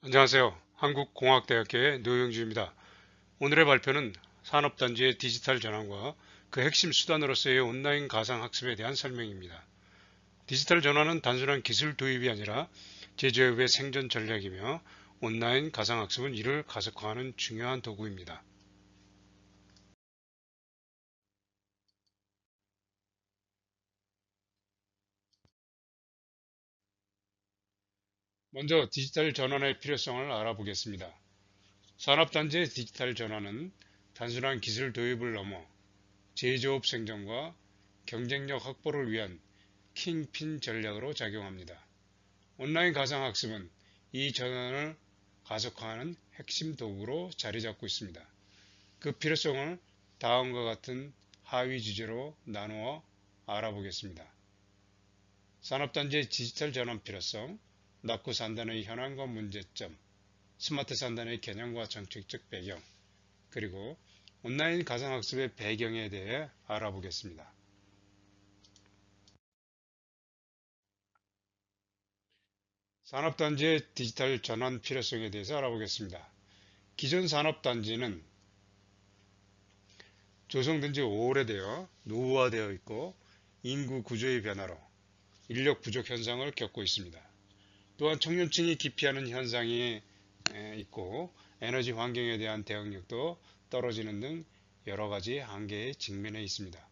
안녕하세요. 한국공학대학교의 노영주입니다. 오늘의 발표는 산업단지의 디지털 전환과 그 핵심 수단으로서의 온라인 가상학습에 대한 설명입니다. 디지털 전환은 단순한 기술 도입이 아니라 제조업의 생존 전략이며 온라인 가상학습은 이를 가속화하는 중요한 도구입니다. 먼저 디지털 전환의 필요성을 알아보겠습니다. 산업단지의 디지털 전환은 단순한 기술 도입을 넘어 제조업 생존과 경쟁력 확보를 위한 킹핀 전략으로 작용합니다. 온라인 가상학습은 이 전환을 가속화하는 핵심 도구로 자리 잡고 있습니다. 그 필요성을 다음과 같은 하위 주제로 나누어 알아보겠습니다. 산업단지의 디지털 전환 필요성, 낙후 산단의 현황과 문제점, 스마트 산단의 개념과 정책적 배경, 그리고 온라인 가상학습의 배경에 대해 알아보겠습니다. 산업단지의 디지털 전환 필요성에 대해서 알아보겠습니다. 기존 산업단지는 조성된 지 오래되어 노후화되어 있고 인구 구조의 변화로 인력 부족 현상을 겪고 있습니다. 또한 청년층이 기피하는 현상이 있고 에너지 환경에 대한 대응력도 떨어지는 등 여러 가지 한계에 직면해 있습니다.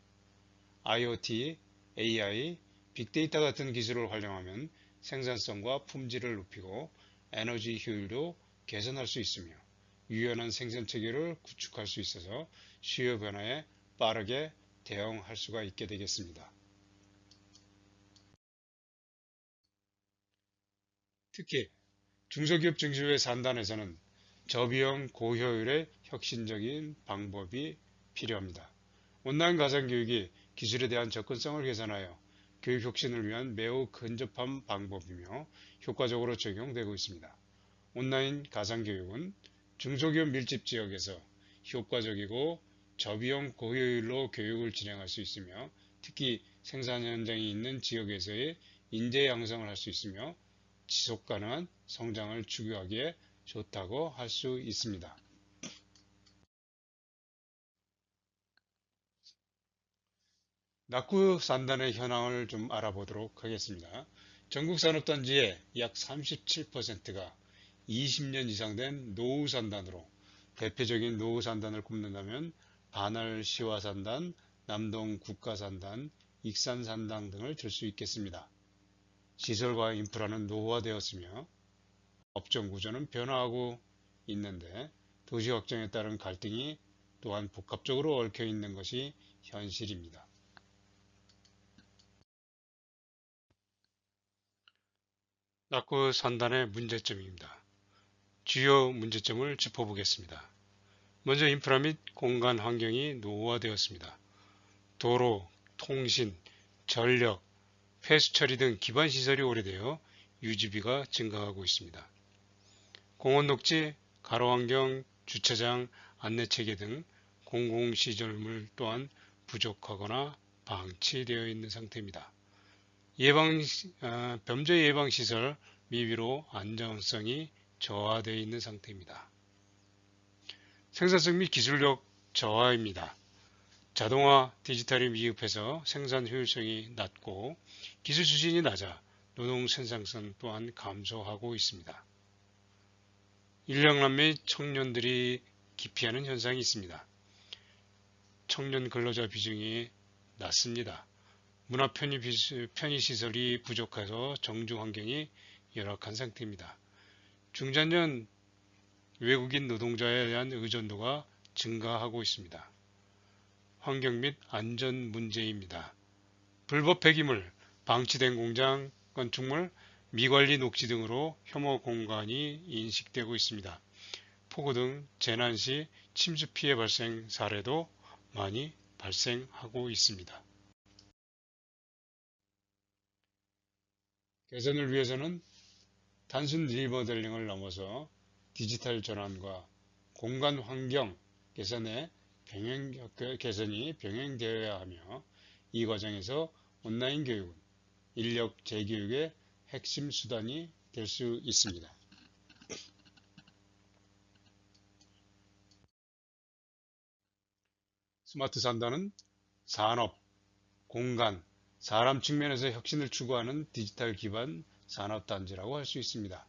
IoT, AI, 빅데이터 같은 기술을 활용하면 생산성과 품질을 높이고 에너지 효율도 개선할 수 있으며 유연한 생산 체계를 구축할 수 있어서 시효 변화에 빠르게 대응할 수가 있게 되겠습니다. 특히 중소기업 증시의 산단에서는 저비용 고효율의 혁신적인 방법이 필요합니다. 온라인 가상교육이 기술에 대한 접근성을 개선하여 교육 혁신을 위한 매우 근접한 방법이며 효과적으로 적용되고 있습니다. 온라인 가상교육은 중소기업 밀집 지역에서 효과적이고 저비용 고효율로 교육을 진행할 수 있으며 특히 생산 현장이 있는 지역에서의 인재 양성을 할 수 있으며 지속 가능한 성장을 추구하기에 좋다고 할 수 있습니다. 낙후 산단의 현황을 좀 알아보도록 하겠습니다. 전국 산업단지의 약 37%가 20년 이상 된 노후 산단으로 대표적인 노후 산단을 꼽는다면 반월 시화 산단, 남동 국가 산단, 익산 산단 등을 들 수 있겠습니다. 시설과 인프라는 노후화되었으며 업종 구조는 변화하고 있는데 도시 확장에 따른 갈등이 또한 복합적으로 얽혀 있는 것이 현실입니다. 낙후 산단의 문제점입니다. 주요 문제점을 짚어보겠습니다. 먼저 인프라 및 공간 환경이 노후화되었습니다. 도로, 통신, 전력, 폐수 처리 등 기반 시설이 오래되어 유지비가 증가하고 있습니다. 공원 녹지, 가로환경, 주차장, 안내체계 등 공공시설물 또한 부족하거나 방치되어 있는 상태입니다. 범죄 예방 시설 미비로 안정성이 저하되어 있는 상태입니다. 생산성 및 기술력 저하입니다. 자동화, 디지털이 미흡해서 생산 효율성이 낮고 기술 수준이 낮아 노동 생산성 또한 감소하고 있습니다. 인력난 및 청년들이 기피하는 현상이 있습니다. 청년 근로자 비중이 낮습니다. 문화 편의시설이 부족해서 정주 환경이 열악한 상태입니다. 중장년 외국인 노동자에 대한 의존도가 증가하고 있습니다. 환경 및 안전 문제입니다. 불법 폐기물, 방치된 공장, 건축물, 미관리 녹지 등으로 혐오 공간이 인식되고 있습니다. 폭우 등 재난 시 침수 피해 발생 사례도 많이 발생하고 있습니다. 개선을 위해서는 단순 리모델링을 넘어서 디지털 전환과 공간 환경 개선이 병행되어야 하며 이 과정에서 온라인 교육은 인력 재교육의 핵심 수단이 될 수 있습니다. 스마트 산다는 산업, 공간, 사람 측면에서 혁신을 추구하는 디지털 기반 산업단지라고 할 수 있습니다.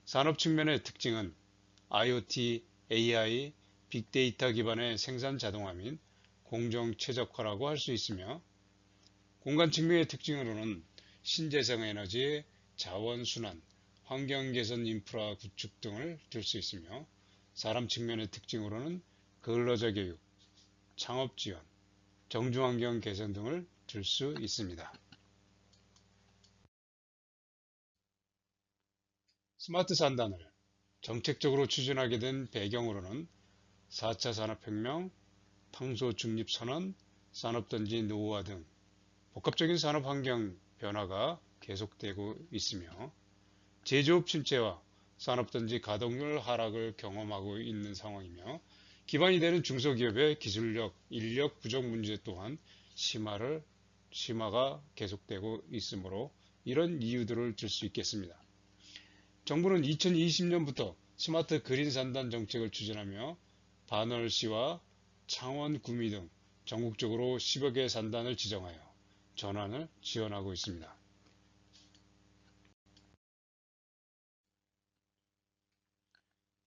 산업 측면의 특징은 IoT, AI, 빅데이터 기반의 생산 자동화 및 공정 최적화라고 할 수 있으며, 공간 측면의 특징으로는 신재생 에너지, 자원 순환, 환경 개선 인프라 구축 등을 들 수 있으며, 사람 측면의 특징으로는 근로자 교육, 창업 지원, 정주환경 개선 등을 들 수 있습니다. 스마트 산단을 정책적으로 추진하게 된 배경으로는 4차 산업혁명, 탄소 중립 선언, 산업단지 노후화 등 복합적인 산업 환경 변화가 계속되고 있으며, 제조업 침체와 산업단지 가동률 하락을 경험하고 있는 상황이며, 기반이 되는 중소기업의 기술력, 인력 부족 문제 또한 심화가 계속되고 있으므로 이런 이유들을 들 수 있겠습니다. 정부는 2020년부터 스마트 그린 산단 정책을 추진하며 반월시와 창원, 구미 등 전국적으로 10여 개 산단을 지정하여 전환을 지원하고 있습니다.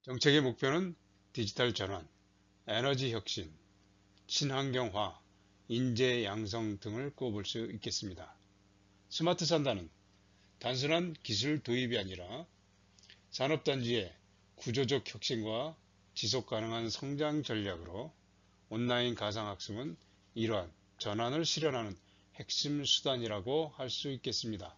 정책의 목표는 디지털 전환, 에너지 혁신, 친환경화, 인재 양성 등을 꼽을 수 있겠습니다. 스마트 산단은 단순한 기술 도입이 아니라 산업단지의 구조적 혁신과 지속 가능한 성장 전략으로, 온라인 가상학습은 이러한 전환을 실현하는 핵심 수단이라고 할 수 있겠습니다.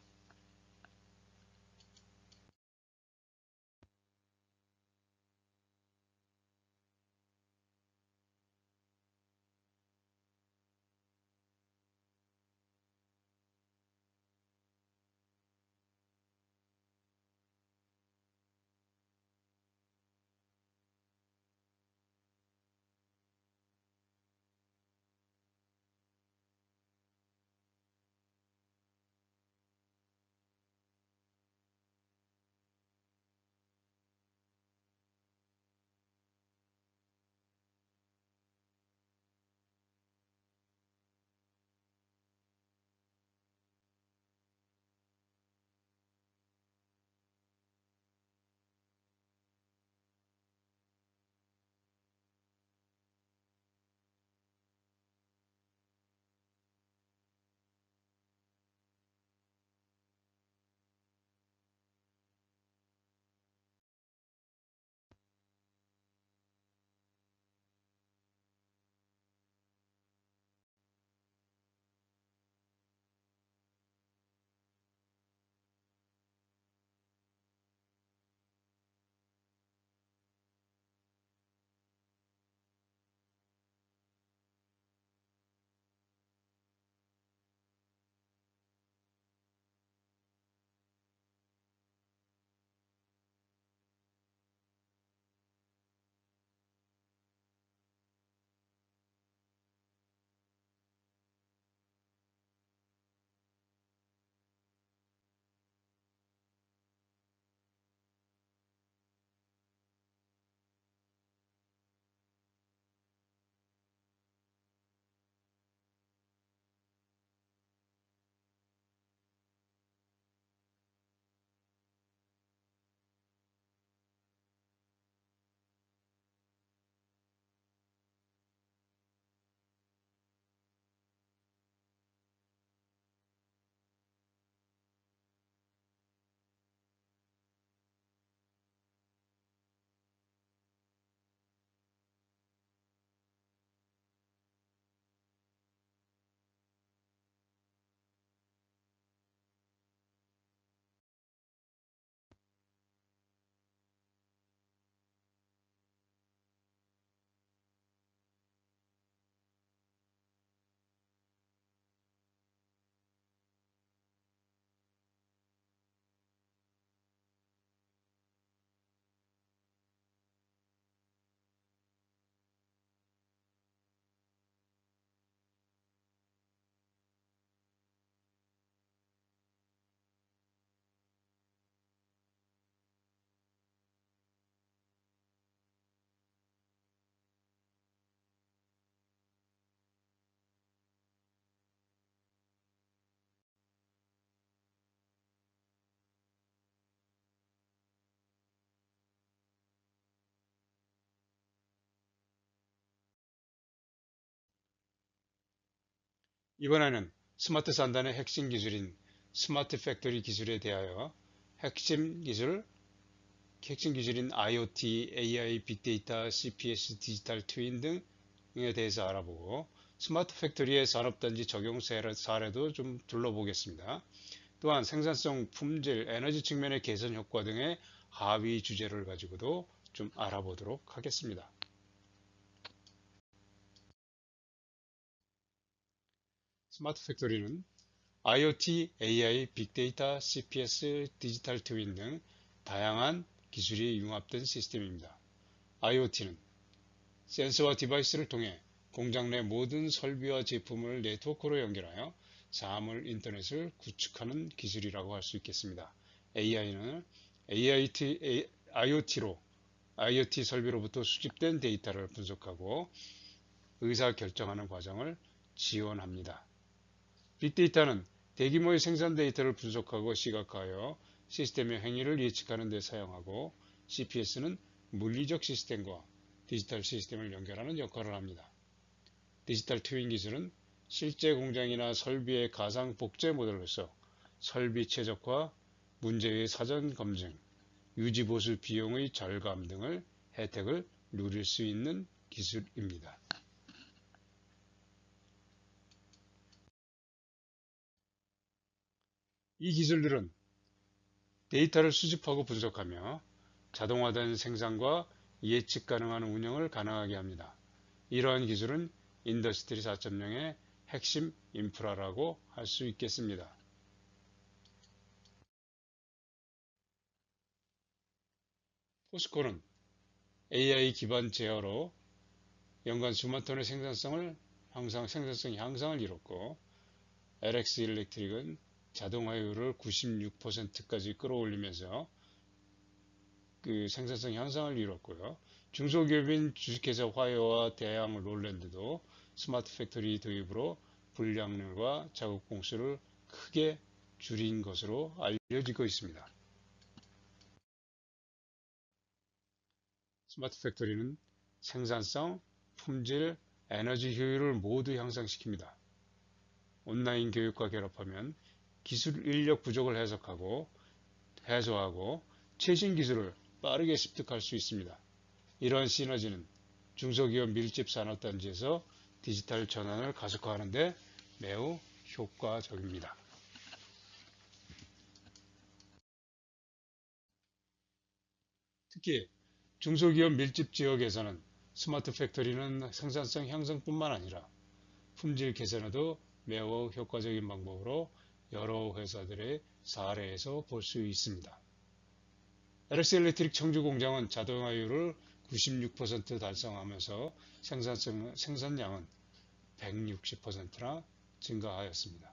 이번에는 스마트 산단의 핵심 기술인 스마트 팩토리 기술에 대하여 핵심 기술인 IoT, AI, 빅데이터, CPS, 디지털 트윈 등에 대해서 알아보고 스마트 팩토리의 산업단지 적용 사례도 좀 둘러보겠습니다. 또한 생산성, 품질, 에너지 측면의 개선 효과 등의 하위 주제를 가지고도 좀 알아보도록 하겠습니다. 스마트 팩토리는 IoT, AI, 빅데이터, CPS, 디지털 트윈 등 다양한 기술이 융합된 시스템입니다. IoT는 센서와 디바이스를 통해 공장 내 모든 설비와 제품을 네트워크로 연결하여 사물 인터넷을 구축하는 기술이라고 할 수 있겠습니다. AI는 IoT 설비로부터 수집된 데이터를 분석하고 의사결정하는 과정을 지원합니다. 빅데이터는 대규모의 생산 데이터를 분석하고 시각화하여 시스템의 행위를 예측하는 데 사용하고 CPS는 물리적 시스템과 디지털 시스템을 연결하는 역할을 합니다. 디지털 트윈 기술은 실제 공장이나 설비의 가상 복제 모델로서 설비 최적화, 문제의 사전 검증, 유지 보수 비용의 절감 등을 혜택을 누릴 수 있는 기술입니다. 이 기술들은 데이터를 수집하고 분석하며 자동화된 생산과 예측 가능한 운영을 가능하게 합니다. 이러한 기술은 인더스트리 4.0의 핵심 인프라라고 할 수 있겠습니다. 포스코는 AI 기반 제어로 연간 수만 톤의 생산성 향상을 이뤘고 LX 일렉트릭은 자동화율을 96%까지 끌어올리면서 그 생산성 향상을 이뤘고요. 중소기업인 주식회사 화웨이와 대양 롤랜드도 스마트 팩토리 도입으로 불량률과 작업 공수를 크게 줄인 것으로 알려지고 있습니다. 스마트 팩토리는 생산성, 품질, 에너지 효율을 모두 향상시킵니다. 온라인 교육과 결합하면 기술 인력 부족을 해소하고 최신 기술을 빠르게 습득할 수 있습니다. 이러한 시너지는 중소기업 밀집 산업단지에서 디지털 전환을 가속화하는 데 매우 효과적입니다. 특히 중소기업 밀집 지역에서는 스마트 팩토리는 생산성 향상뿐만 아니라 품질 개선에도 매우 효과적인 방법으로 여러 회사들의 사례에서 볼 수 있습니다. LX 일렉트릭 청주 공장은 자동화율을 96% 달성하면서 생산량은 160%나 증가하였습니다.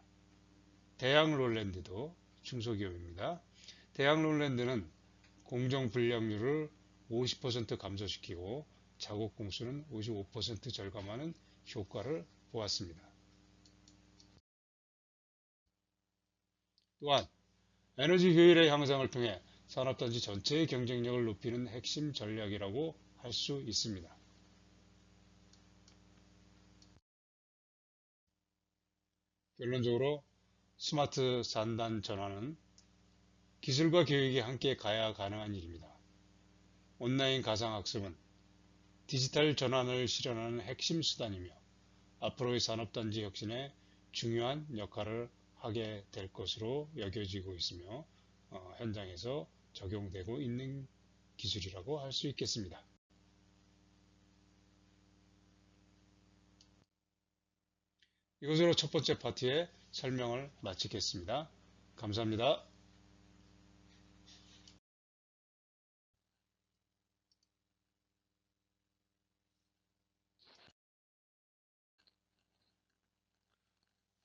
대양 롤랜드도 중소기업입니다. 대양 롤랜드는 공정 불량률을 50% 감소시키고 작업 공수는 55% 절감하는 효과를 보았습니다. 또한 에너지 효율의 향상을 통해 산업단지 전체의 경쟁력을 높이는 핵심 전략이라고 할 수 있습니다. 결론적으로 스마트 산단 전환은 기술과 교육이 함께 가야 가능한 일입니다. 온라인 가상학습은 디지털 전환을 실현하는 핵심 수단이며 앞으로의 산업단지 혁신에 중요한 역할을 하게 될 것으로 여겨지고 있으며 현장에서 적용되고 있는 기술이라고 할 수 있겠습니다. 이것으로 첫 번째 파트의 설명을 마치겠습니다. 감사합니다.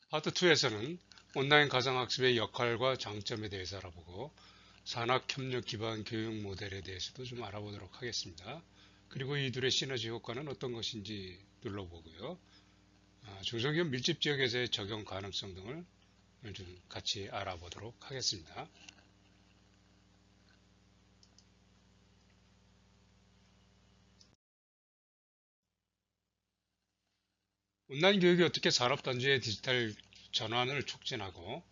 파트 2에서는 온라인 가상학습의 역할과 장점에 대해서 알아보고 산학협력 기반 교육 모델에 대해서도 좀 알아보도록 하겠습니다. 그리고 이 둘의 시너지 효과는 어떤 것인지 눌러보고요. 중소기업 밀집 지역에서의 적용 가능성 등을 좀 같이 알아보도록 하겠습니다. 온라인 교육이 어떻게 산업단지의 디지털 전환을 촉진하고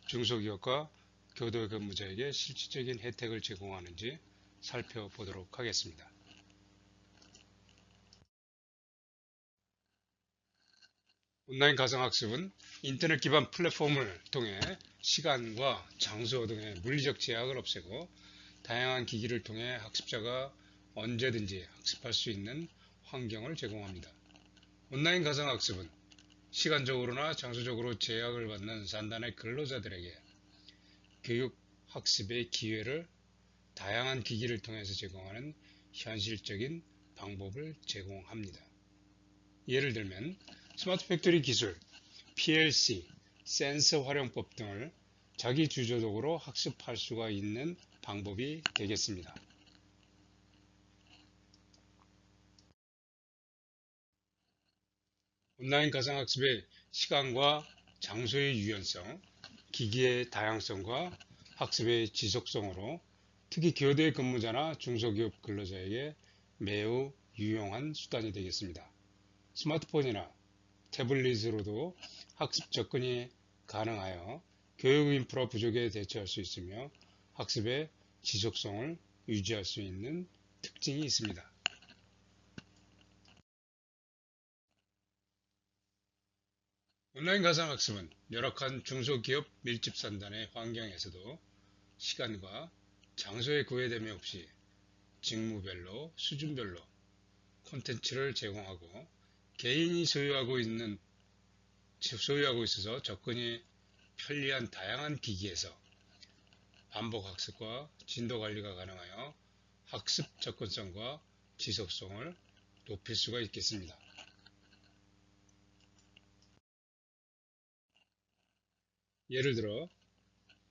중소기업과 교도 근무자에게 실질적인 혜택을 제공하는지 살펴보도록 하겠습니다. 온라인 가상학습은 인터넷 기반 플랫폼을 통해 시간과 장소 등의 물리적 제약을 없애고 다양한 기기를 통해 학습자가 언제든지 학습할 수 있는 환경을 제공합니다. 온라인 가상학습은 시간적으로나 장소적으로 제약을 받는 산단의 근로자들에게 교육, 학습의 기회를 다양한 기기를 통해서 제공하는 현실적인 방법을 제공합니다. 예를 들면 스마트 팩토리 기술, PLC, 센서 활용법 등을 자기 주도적으로 학습할 수가 있는 방법이 되겠습니다. 온라인 가상학습의 시간과 장소의 유연성, 기기의 다양성과 학습의 지속성으로 특히 교대 근무자나 중소기업 근로자에게 매우 유용한 수단이 되겠습니다. 스마트폰이나 태블릿으로도 학습 접근이 가능하여 교육 인프라 부족에 대처할 수 있으며 학습의 지속성을 유지할 수 있는 특징이 있습니다. 온라인 가상학습은 열악한 중소기업 밀집 산단의 환경에서도 시간과 장소의 구애됨이 없이 직무별로, 수준별로 콘텐츠를 제공하고 개인이 소유하고 있어서 접근이 편리한 다양한 기기에서 반복 학습과 진도 관리가 가능하여 학습 접근성과 지속성을 높일 수가 있겠습니다. 예를 들어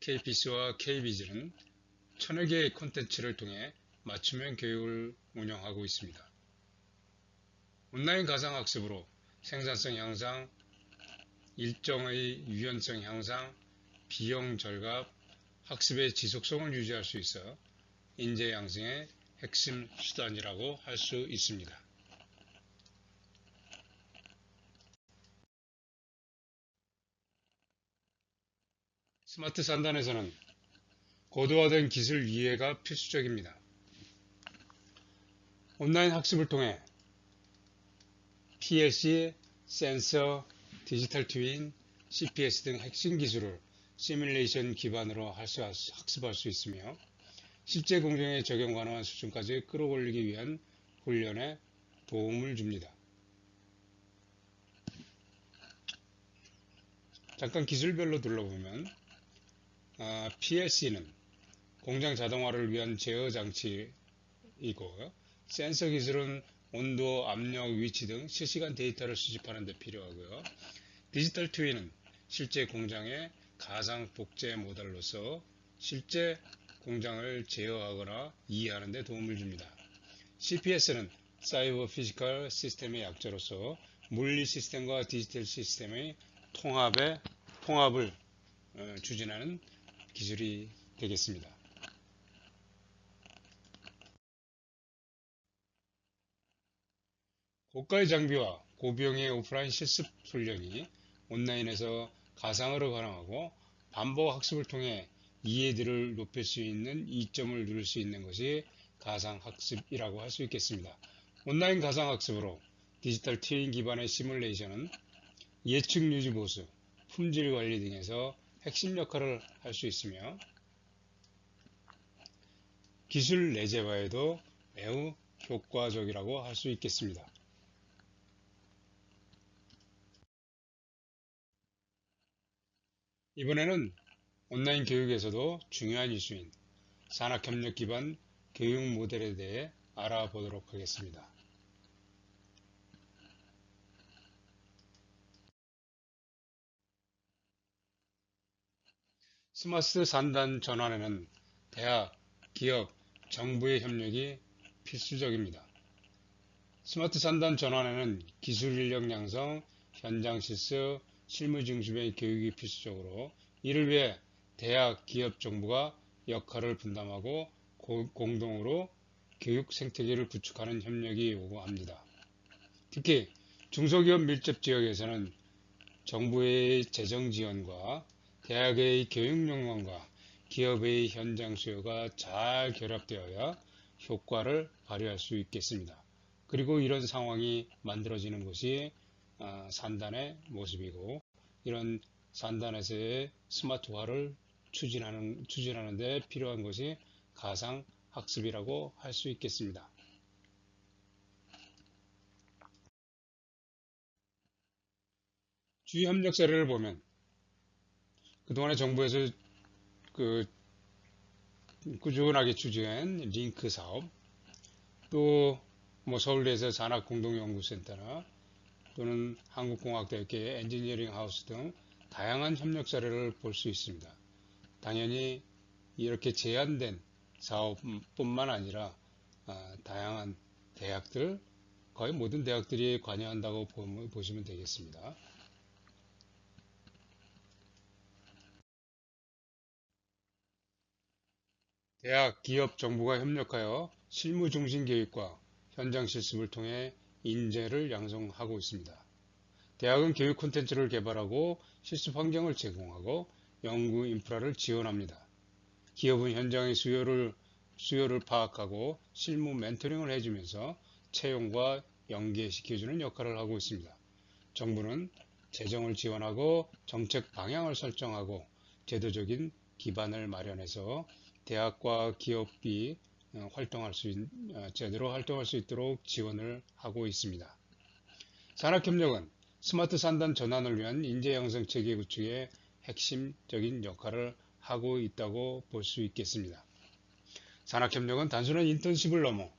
KPC와 KBG는 천여 개의 콘텐츠를 통해 맞춤형 교육을 운영하고 있습니다. 온라인 가상학습으로 생산성 향상, 일정의 유연성 향상, 비용 절감, 학습의 지속성을 유지할 수 있어 인재 양성의 핵심 수단이라고 할 수 있습니다. 스마트 산단에서는 고도화된 기술 이해가 필수적입니다. 온라인 학습을 통해 PLC, 센서, 디지털 트윈, CPS 등 핵심 기술을 시뮬레이션 기반으로 학습할 수 있으며 실제 공정에 적용 가능한 수준까지 끌어올리기 위한 훈련에 도움을 줍니다. 잠깐 기술별로 둘러보면 PLC는 공장 자동화를 위한 제어 장치이고 센서 기술은 온도, 압력, 위치 등 실시간 데이터를 수집하는 데 필요하고요. 디지털 트윈은 실제 공장의 가상 복제 모델로서 실제 공장을 제어하거나 이해하는 데 도움을 줍니다. CPS는 사이버 피지컬 시스템의 약자로서 물리 시스템과 디지털 시스템의 통합을 추진하는 기술이 되겠습니다. 고가의 장비와 고비용의 오프라인 실습 훈련이 온라인에서 가상으로 가능하고 반복 학습을 통해 이해도를 높일 수 있는 이점을 누릴 수 있는 것이 가상학습이라고 할 수 있겠습니다. 온라인 가상학습으로 디지털 트윈 기반의 시뮬레이션은 예측 유지 보수, 품질 관리 등에서 핵심 역할을 할 수 있으며 기술 내재화에도 매우 효과적이라고 할 수 있겠습니다. 이번에는 온라인 교육에서도 중요한 이슈인 산학협력 기반 교육 모델에 대해 알아보도록 하겠습니다. 스마트 산단 전환에는 대학, 기업, 정부의 협력이 필수적입니다. 스마트 산단 전환에는 기술 인력 양성, 현장 실습, 실무 중심의 교육이 필수적으로 이를 위해 대학, 기업, 정부가 역할을 분담하고 공동으로 교육 생태계를 구축하는 협력이 요구합니다. 특히 중소기업 밀접 지역에서는 정부의 재정 지원과 대학의 교육 역량과 기업의 현장 수요가 잘 결합되어야 효과를 발휘할 수 있겠습니다. 그리고 이런 상황이 만들어지는 것이 산단의 모습이고, 이런 산단에서의 스마트화를 추진하는 데 필요한 것이 가상학습이라고 할 수 있겠습니다. 주의 협력 사례를 보면 그동안에 정부에서 그 꾸준하게 추진한 링크 사업, 또 뭐 서울대에서 산학공동연구센터나 또는 한국공학대학교의 엔지니어링 하우스 등 다양한 협력 사례를 볼 수 있습니다. 당연히 이렇게 제한된 사업뿐만 아니라 다양한 대학들, 거의 모든 대학들이 관여한다고 보시면 되겠습니다. 대학, 기업, 정부가 협력하여 실무 중심 교육과 현장 실습을 통해 인재를 양성하고 있습니다. 대학은 교육 콘텐츠를 개발하고 실습 환경을 제공하고 연구 인프라를 지원합니다. 기업은 현장의 수요를 파악하고 실무 멘토링을 해주면서 채용과 연계시켜주는 역할을 하고 있습니다. 정부는 재정을 지원하고 정책 방향을 설정하고 제도적인 기반을 마련해서 대학과 기업이 제대로 활동할 수 있도록 지원을 하고 있습니다. 산학협력은 스마트 산단 전환을 위한 인재 양성 체계 구축에 핵심적인 역할을 하고 있다고 볼 수 있겠습니다. 산학협력은 단순한 인턴십을 넘어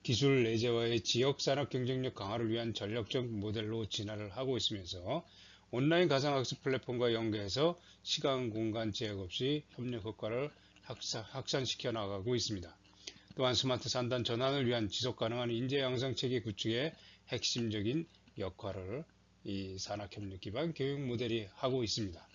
기술 내재와의 지역 산업 경쟁력 강화를 위한 전략적 모델로 진화를 하고 있으면서 온라인 가상학습 플랫폼과 연계해서 시간, 공간 제약 없이 협력 효과를 확산시켜 나가고 있습니다. 또한 스마트 산단 전환을 위한 지속 가능한 인재 양성 체계 구축에 핵심적인 역할을 이 산학협력 기반 교육 모델이 하고 있습니다.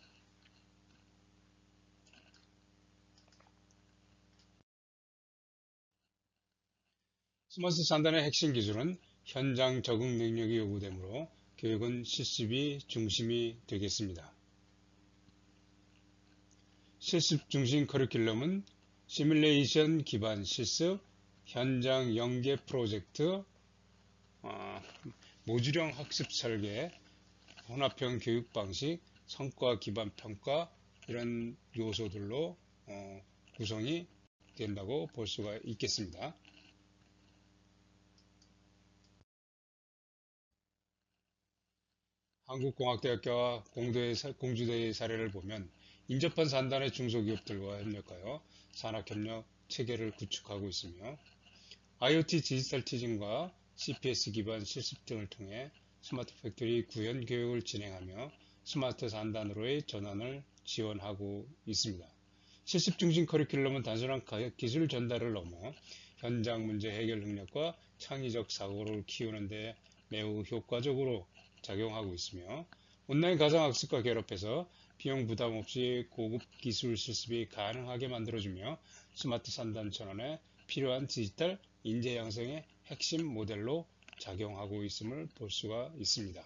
스마트 산단의 핵심 기술은 현장 적응 능력이 요구되므로 교육은 실습이 중심이 되겠습니다. 실습 중심 커리큘럼은 시뮬레이션 기반 실습, 현장 연계 프로젝트, 모듈형 학습 설계, 혼합형 교육 방식, 성과 기반 평가 이런 요소들로 구성이 된다고 볼 수가 있겠습니다. 한국공학대학교와 공주대의 사례를 보면 인접한 산단의 중소기업들과 협력하여 산학협력 체계를 구축하고 있으며 IoT 디지털 티징과 CPS 기반 실습 등을 통해 스마트 팩토리 구현 교육을 진행하며 스마트 산단으로의 전환을 지원하고 있습니다. 실습 중심 커리큘럼은 단순한 기술 전달을 넘어 현장 문제 해결 능력과 창의적 사고를 키우는 데 매우 효과적으로 작용하고 있으며 온라인 가상학습과 결합해서 비용 부담 없이 고급 기술 실습이 가능하게 만들어주며 스마트 산단 전환에 필요한 디지털 인재 양성의 핵심 모델로 작용하고 있음을 볼 수가 있습니다.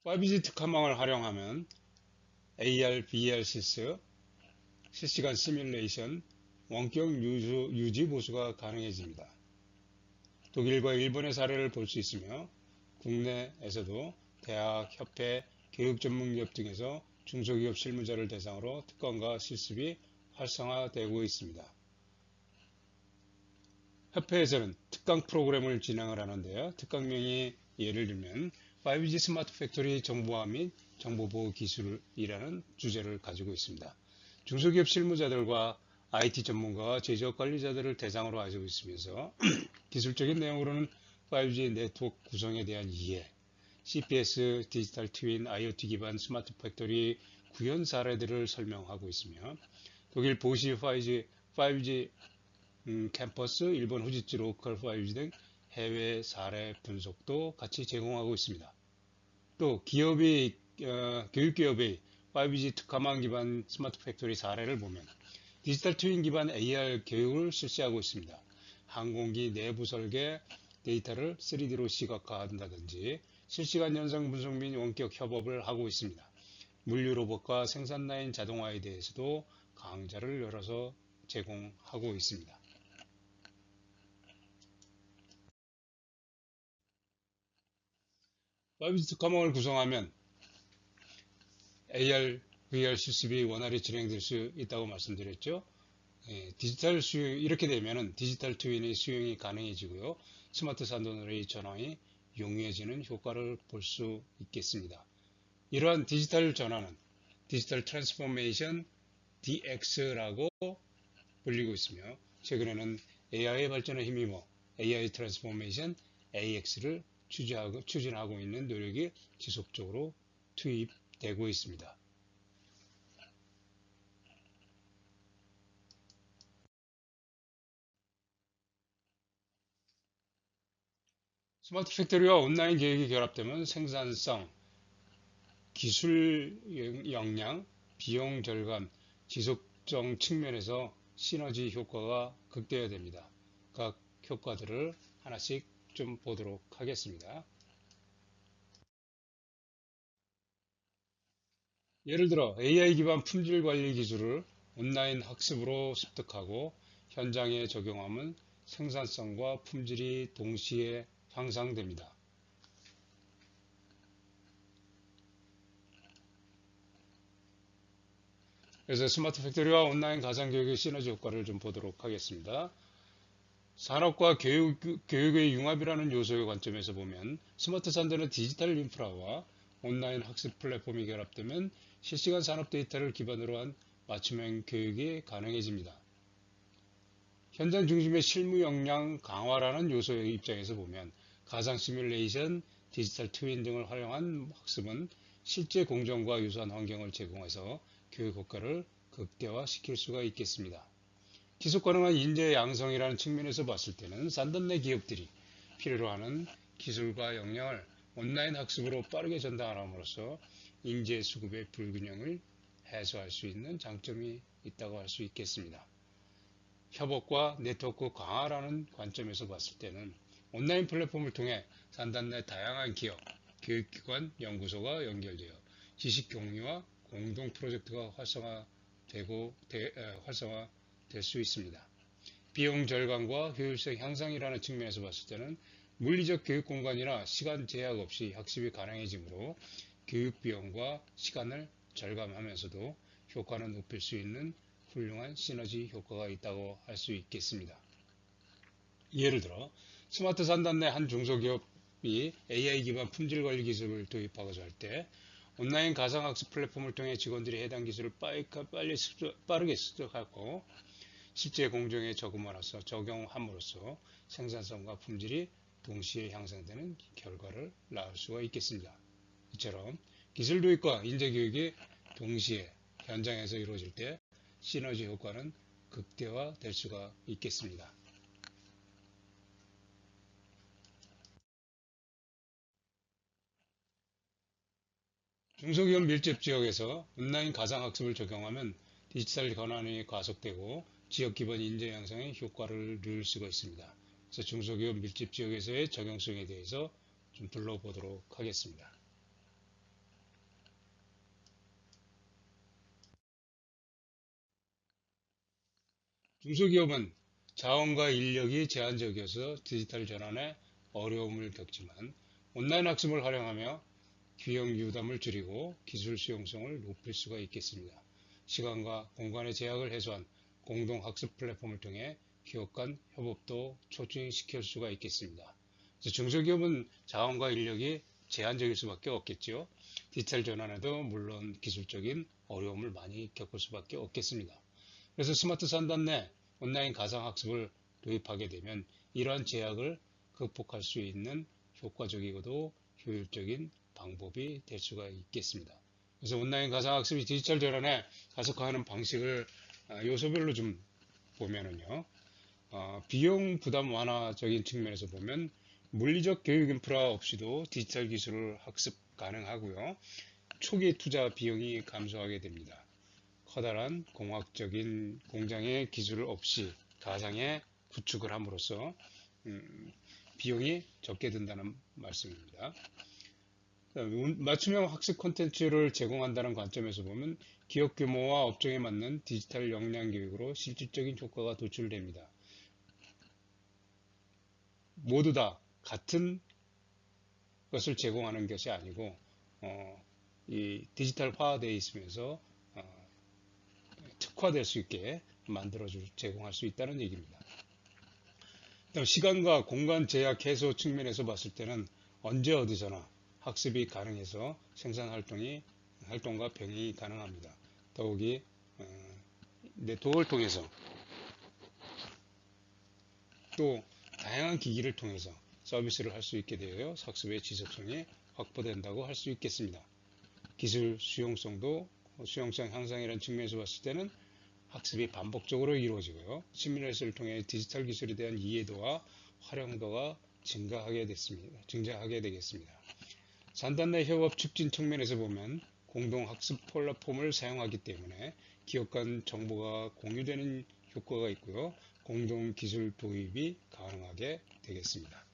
5G 특화망을 활용하면 AR, VR 실습, 실시간 시뮬레이션, 원격 유지 보수가 가능해집니다. 독일과 일본의 사례를 볼 수 있으며 국내에서도 대학, 협회, 교육 전문기업 등에서 중소기업 실무자를 대상으로 특강과 실습이 활성화되고 있습니다. 협회에서는 특강 프로그램을 진행을 하는데요. 특강명이 예를 들면 5G 스마트 팩토리 정보화 및 정보보호 기술이라는 주제를 가지고 있습니다. 중소기업 실무자들과 IT 전문가와 제조업 관리자들을 대상으로 가지고 있으면서 기술적인 내용으로는 5G 네트워크 구성에 대한 이해, CPS, 디지털 트윈, IoT 기반 스마트 팩토리 구현 사례들을 설명하고 있으며 독일 보시 5G 캠퍼스, 일본 후지츠 로컬 5G 등 해외 사례 분석도 같이 제공하고 있습니다. 또 교육기업의 5G 특화망 기반 스마트 팩토리 사례를 보면 디지털 트윈 기반 AR 교육을 실시하고 있습니다. 항공기 내부 설계 데이터를 3D로 시각화한다든지 실시간 현상 분석 및 원격 협업을 하고 있습니다. 물류 로봇과 생산 라인 자동화에 대해서도 강좌를 열어서 제공하고 있습니다. 5G 특화망을 구성하면 AR, VR 실습이 원활히 진행될 수 있다고 말씀드렸죠. 디지털 수요, 이렇게 되면 디지털 트윈의 수용이 가능해지고요. 스마트 산도너의 전환이 용이해지는 효과를 볼 수 있겠습니다. 이러한 디지털 전환은 디지털 트랜스포메이션 DX라고 불리고 있으며 최근에는 AI의 발전에 힘입어 AI 트랜스포메이션 AX를 추진하고 있는 노력이 지속적으로 투입되고 있습니다. 스마트 팩토리와 온라인 계획이 결합되면 생산성, 기술 역량, 비용 절감, 지속적 측면에서 시너지 효과가 극대화됩니다. 각 효과들을 하나씩 좀 보도록 하겠습니다. 예를 들어 AI 기반 품질 관리 기술을 온라인 학습으로 습득하고 현장에 적용하면 생산성과 품질이 동시에 향상됩니다. 그래서 스마트 팩토리와 온라인 가상교육의 시너지 효과를 좀 보도록 하겠습니다. 산업과 교육의 융합이라는 요소의 관점에서 보면 스마트 산도는 디지털 인프라와 온라인 학습 플랫폼이 결합되면 실시간 산업 데이터를 기반으로 한 맞춤형 교육이 가능해집니다. 현장 중심의 실무 역량 강화라는 요소의 입장에서 보면 가상 시뮬레이션, 디지털 트윈 등을 활용한 학습은 실제 공정과 유사한 환경을 제공해서 교육 효과를 극대화시킬 수가 있겠습니다. 지속 가능한 인재 양성이라는 측면에서 봤을 때는 산단 내 기업들이 필요로 하는 기술과 역량을 온라인 학습으로 빠르게 전달함으로써 인재 수급의 불균형을 해소할 수 있는 장점이 있다고 할 수 있겠습니다. 협업과 네트워크 강화라는 관점에서 봤을 때는 온라인 플랫폼을 통해 산단 내 다양한 기업, 교육기관, 연구소가 연결되어 지식 공유와 공동 프로젝트가 활성화될 수 있습니다. 비용 절감과 효율성 향상이라는 측면에서 봤을 때는 물리적 교육 공간이나 시간 제약 없이 학습이 가능해지므로 교육 비용과 시간을 절감하면서도 효과는 높일 수 있는 훌륭한 시너지 효과가 있다고 할 수 있겠습니다. 예를 들어 스마트 산단 내 한 중소기업이 AI 기반 품질 관리 기술을 도입하고자 할 때 온라인 가상학습 플랫폼을 통해 직원들이 해당 기술을 빠르게 습득하고 실제 공정에 적용함으로써 생산성과 품질이 동시에 향상되는 결과를 낳을 수가 있겠습니다. 이처럼 기술 도입과 인재 교육이 동시에 현장에서 이루어질 때 시너지 효과는 극대화될 수가 있겠습니다. 중소기업 밀집 지역에서 온라인 가상학습을 적용하면 디지털 전환이 가속되고 지역 기반 인재 양성에 효과를 누릴 수가 있습니다. 그래서 중소기업 밀집 지역에서의 적용성에 대해서 좀 둘러보도록 하겠습니다. 중소기업은 자원과 인력이 제한적이어서 디지털 전환에 어려움을 겪지만 온라인 학습을 활용하며 비용 유담을 줄이고 기술 수용성을 높일 수가 있겠습니다. 시간과 공간의 제약을 해소한 공동 학습 플랫폼을 통해 기업 간 협업도 촉진시킬 수가 있겠습니다. 중소기업은 자원과 인력이 제한적일 수밖에 없겠죠. 디지털 전환에도 물론 기술적인 어려움을 많이 겪을 수밖에 없겠습니다. 그래서 스마트 산단 내 온라인 가상학습을 도입하게 되면 이러한 제약을 극복할 수 있는 효과적이고도 효율적인 방법이 될 수가 있겠습니다. 그래서 온라인 가상학습이 디지털 전환에 가속화하는 방식을 요소별로 좀 보면은요. 비용 부담 완화적인 측면에서 보면 물리적 교육 인프라 없이도 디지털 기술을 학습 가능하고요. 초기 투자 비용이 감소하게 됩니다. 커다란 공학적인 공장의 기술 없이 가상에 구축을 함으로써 비용이 적게 든다는 말씀입니다. 맞춤형 학습 콘텐츠를 제공한다는 관점에서 보면 기업 규모와 업종에 맞는 디지털 역량 교육으로 실질적인 효과가 도출됩니다. 모두 다 같은 것을 제공하는 것이 아니고 이 디지털화되어 있으면서 특화될 수 있게 제공할 수 있다는 얘기입니다. 다음 시간과 공간 제약 해소 측면에서 봤을 때는 언제 어디서나 학습이 가능해서 활동과 병행이 가능합니다. 더욱이 네트워크를 통해서 또 다양한 기기를 통해서 서비스를 할 수 있게 되어 학습의 지속성이 확보된다고 할 수 있겠습니다. 기술 수용성 향상이라는 측면에서 봤을 때는 학습이 반복적으로 이루어지고요. 시뮬레이션을 통해 디지털 기술에 대한 이해도와 활용도가 증가하게 되겠습니다. 산단 내 협업 촉진 측면에서 보면 공동 학습 플랫폼을 사용하기 때문에 기업 간 정보가 공유되는 효과가 있고요. 공동 기술 도입이 가능하게 되겠습니다.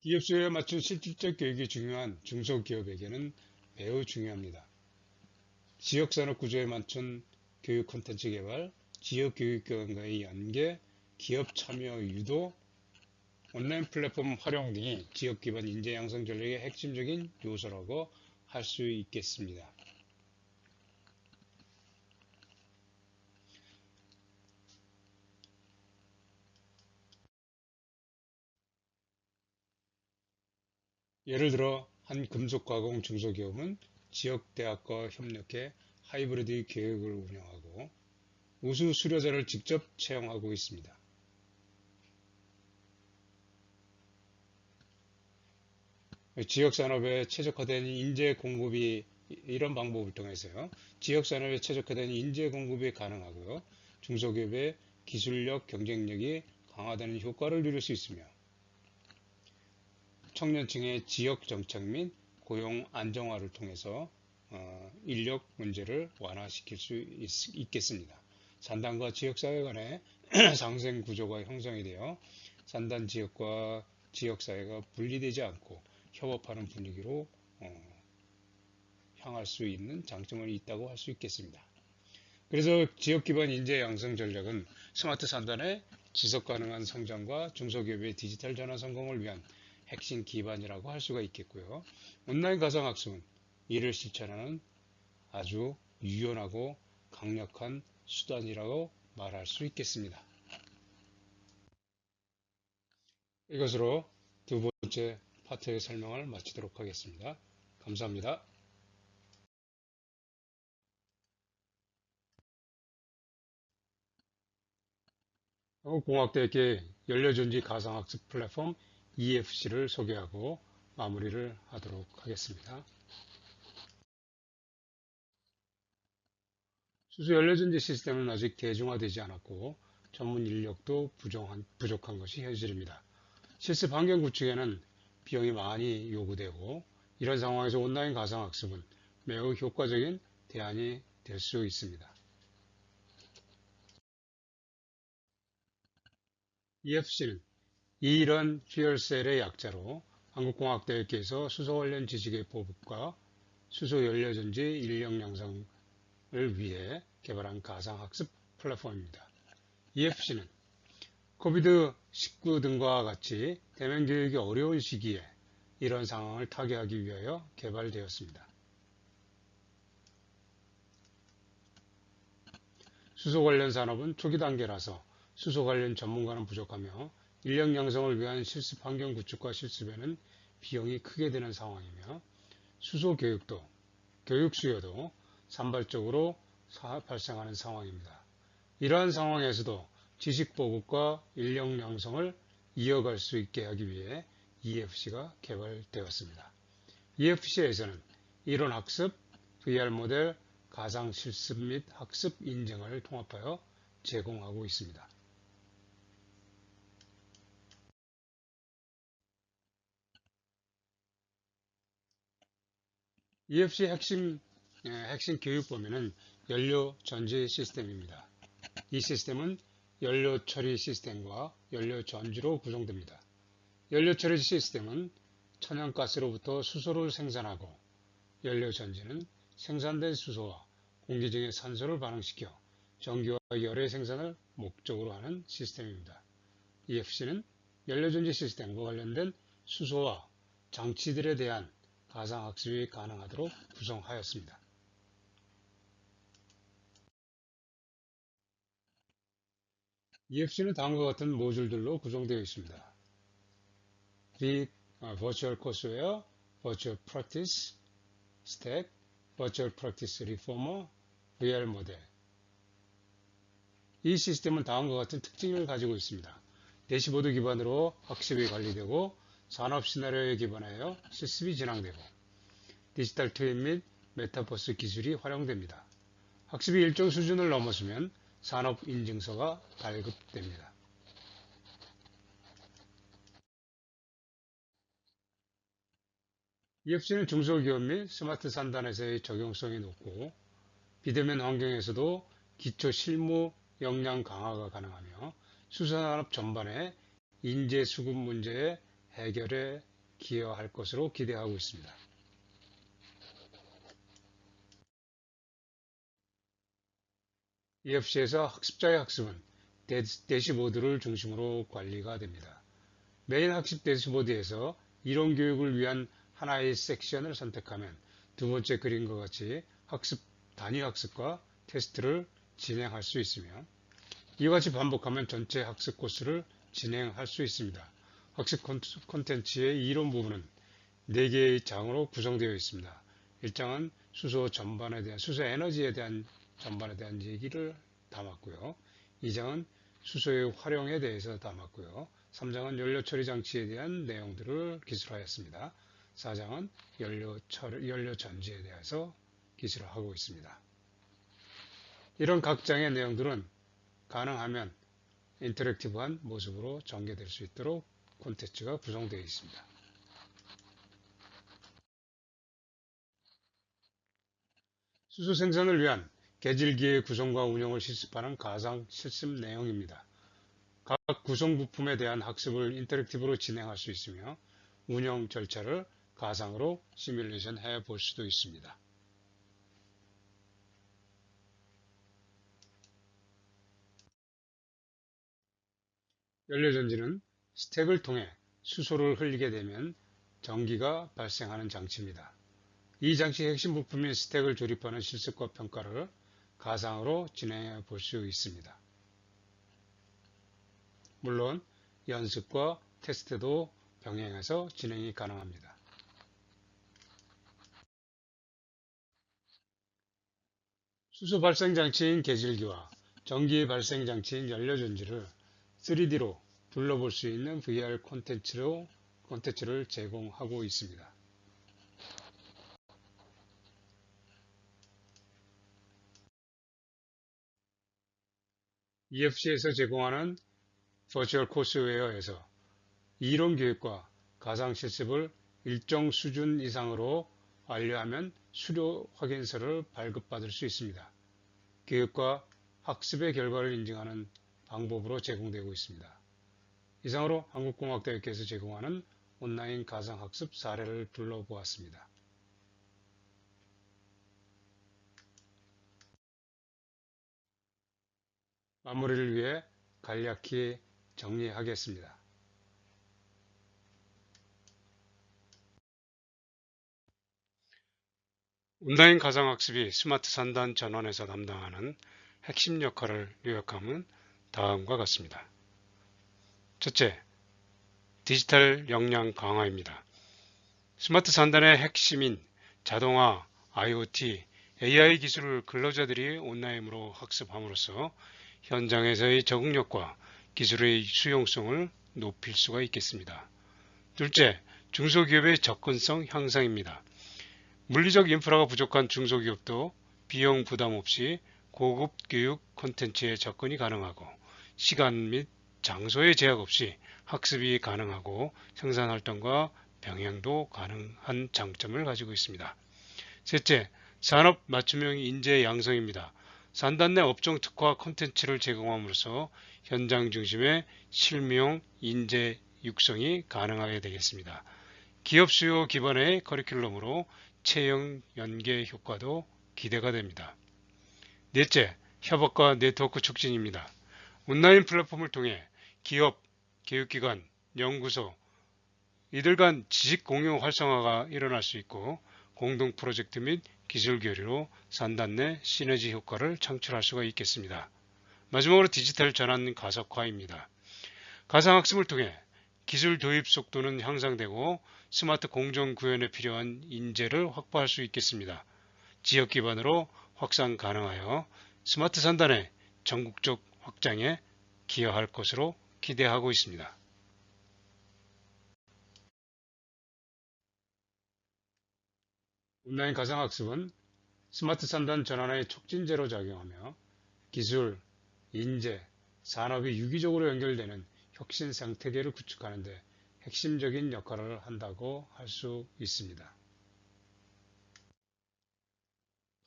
기업 수요에 맞춘 실질적 교육이 중요한 중소기업에게는 매우 중요합니다. 지역산업 구조에 맞춘 교육 콘텐츠 개발, 지역교육기관과의 연계, 기업 참여 유도, 온라인 플랫폼 활용 등이 지역 기반 인재 양성 전략의 핵심적인 요소라고 할 수 있겠습니다. 예를 들어 한 금속가공 중소기업은 지역 대학과 협력해 하이브리드 교육을 운영하고 우수 수료자를 직접 채용하고 있습니다. 지역산업에 최적화된 인재 공급이 이런 방법을 통해서요. 지역산업에 최적화된 인재 공급이 가능하고요. 중소기업의 기술력, 경쟁력이 강화되는 효과를 누릴 수 있으며 청년층의 지역 정착 및 고용 안정화를 통해서 인력 문제를 완화시킬 수 있겠습니다. 산단과 지역사회 간의 상생 구조가 형성이 되어 산단 지역과 지역사회가 분리되지 않고 협업하는 분위기로 향할 수 있는 장점이 있다고 할 수 있겠습니다. 그래서 지역 기반 인재 양성 전략은 스마트 산단의 지속 가능한 성장과 중소기업의 디지털 전환 성공을 위한 핵심 기반이라고 할 수가 있겠고요. 온라인 가상학습은 이를 실천하는 아주 유연하고 강력한 수단이라고 말할 수 있겠습니다. 이것으로 두 번째 파트의 설명을 마치도록 하겠습니다. 감사합니다. 한국공학대학교 연료전지 가상학습 플랫폼 EFC를 소개하고 마무리를 하도록 하겠습니다. 수소 연료전지 시스템은 아직 대중화되지 않았고 전문 인력도 부족한 것이 현실입니다. 실습 환경 구축에는 비용이 많이 요구되고 이런 상황에서 온라인 가상학습은 매우 효과적인 대안이 될 수 있습니다. EFC는 이런 퓨얼셀의 약자로 한국공학대학교에서 수소 관련 지식의 보급과 수소 연료전지 인력 양성을 위해 개발한 가상학습 플랫폼입니다. EFC는 코비드-19 등과 같이 대면 교육이 어려운 시기에 이런 상황을 타개하기 위하여 개발되었습니다. 수소 관련 산업은 초기 단계라서 수소 관련 전문가는 부족하며 인력 양성을 위한 실습 환경 구축과 실습에는 비용이 크게 드는 상황이며 수소 교육도 교육 수요도 산발적으로 발생하는 상황입니다. 이러한 상황에서도 지식 보급과 인력 양성을 이어갈 수 있게 하기 위해 EFC가 개발되었습니다. EFC에서는 이론 학습, VR 모델, 가상 실습 및 학습 인증을 통합하여 제공하고 있습니다. EFC 핵심 교육 범위는 연료 전지 시스템입니다. 이 시스템은 연료 처리 시스템과 연료 전지로 구성됩니다. 연료 처리 시스템은 천연가스로부터 수소를 생산하고 연료 전지는 생산된 수소와 공기 중의 산소를 반응시켜 전기와 열의 생산을 목적으로 하는 시스템입니다. EFC는 연료전지 시스템과 관련된 수소와 장치들에 대한 가상학습이 가능하도록 구성하였습니다. EFC는 다음과 같은 모듈들로 구성되어 있습니다. Virtual Courseware, Virtual Practice, Stack, Virtual Practice Reformer, VR 모델. 이 시스템은 다음과 같은 특징을 가지고 있습니다. 대시보드 기반으로 학습이 관리되고 산업 시나리오에 기반하여 실습이 진행되고 디지털 트윈 및 메타버스 기술이 활용됩니다. 학습이 일정 수준을 넘어서면 산업 인증서가 발급됩니다. EFC는 중소기업 및 스마트 산단에서의 적용성이 높고 비대면 환경에서도 기초 실무 역량 강화가 가능하며 수산업 전반의 인재 수급 문제의 해결에 기여할 것으로 기대하고 있습니다. EFC에서 학습자의 학습은 대시보드를 중심으로 관리가 됩니다. 메인 학습 대시보드에서 이론 교육을 위한 하나의 섹션을 선택하면 두 번째 그림과 같이 단위 학습과 테스트를 진행할 수 있으며 이와 같이 반복하면 전체 학습 코스를 진행할 수 있습니다. 학습 콘텐츠의 이론 부분은 4개의 장으로 구성되어 있습니다. 1장은 수소 에너지에 대한 전반에 대한 얘기를 담았고요. 2장은 수소의 활용에 대해서 담았고요. 3장은 연료 처리 장치에 대한 내용들을 기술하였습니다. 4장은 연료 전지에 대해서 기술을 하고 있습니다. 이런 각 장의 내용들은 가능하면 인터랙티브한 모습으로 전개될 수 있도록 콘텐츠가 구성되어 있습니다. 수소 생산을 위한 계질기의 구성과 운영을 실습하는 가상 실습 내용입니다. 각 구성 부품에 대한 학습을 인터랙티브로 진행할 수 있으며 운영 절차를 가상으로 시뮬레이션 해 볼 수도 있습니다. 연료전지는 스택을 통해 수소를 흘리게 되면 전기가 발생하는 장치입니다. 이 장치의 핵심 부품인 스택을 조립하는 실습과 평가를 가상으로 진행해 볼 수 있습니다. 물론 연습과 테스트도 병행해서 진행이 가능합니다. 수소 발생 장치인 계질기와 전기 발생 장치인 연료전지를 3D로 둘러볼 수 있는 VR 콘텐츠를 제공하고 있습니다. EFC에서 제공하는 버추얼 코스웨어에서 이론 교육과 가상 실습을 일정 수준 이상으로 완료하면 수료 확인서를 발급받을 수 있습니다. 교육과 학습의 결과를 인증하는 방법으로 제공되고 있습니다. 이상으로 한국공학대학교에서 제공하는 온라인 가상학습 사례를 둘러보았습니다. 마무리를 위해 간략히 정리하겠습니다. 온라인 가상학습이 스마트 산단 전환에서 담당하는 핵심 역할을 요약하면 다음과 같습니다. 첫째, 디지털 역량 강화입니다. 스마트 산단의 핵심인 자동화, IoT, AI 기술을 근로자들이 온라인으로 학습함으로써 현장에서의 적응력과 기술의 수용성을 높일 수가 있겠습니다. 둘째, 중소기업의 접근성 향상입니다. 물리적 인프라가 부족한 중소기업도 비용 부담 없이 고급 교육 콘텐츠에 접근이 가능하고 시간 및 장소의 제약 없이 학습이 가능하고 생산활동과 병행도 가능한 장점을 가지고 있습니다. 셋째, 산업 맞춤형 인재 양성입니다. 산단 내 업종 특화 콘텐츠를 제공함으로써 현장 중심의 실무용 인재 육성이 가능하게 되겠습니다. 기업 수요 기반의 커리큘럼으로 채용 연계 효과도 기대가 됩니다. 넷째, 협업과 네트워크 촉진입니다. 온라인 플랫폼을 통해 기업, 교육기관, 연구소, 이들 간 지식 공유 활성화가 일어날 수 있고 공동 프로젝트 및 기술 교류로 산단 내 시너지 효과를 창출할 수가 있겠습니다. 마지막으로 디지털 전환 가속화입니다. 가상학습을 통해 기술 도입 속도는 향상되고 스마트 공정 구현에 필요한 인재를 확보할 수 있겠습니다. 지역 기반으로 확산 가능하여 스마트 산단의 전국적 확장에 기여할 것으로 기대하고 있습니다. 온라인 가상학습은 스마트 산단 전환의 촉진제로 작용하며 기술, 인재, 산업이 유기적으로 연결되는 혁신 생태계를 구축하는 데 핵심적인 역할을 한다고 할 수 있습니다.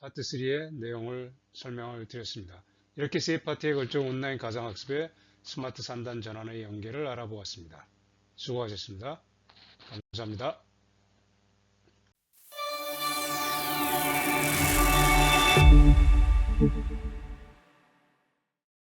파트 3의 내용을 설명을 드렸습니다. 이렇게 세 파트에 걸쳐 온라인 가상학습의 스마트 산단 전환의 연계를 알아보았습니다. 수고하셨습니다. 감사합니다.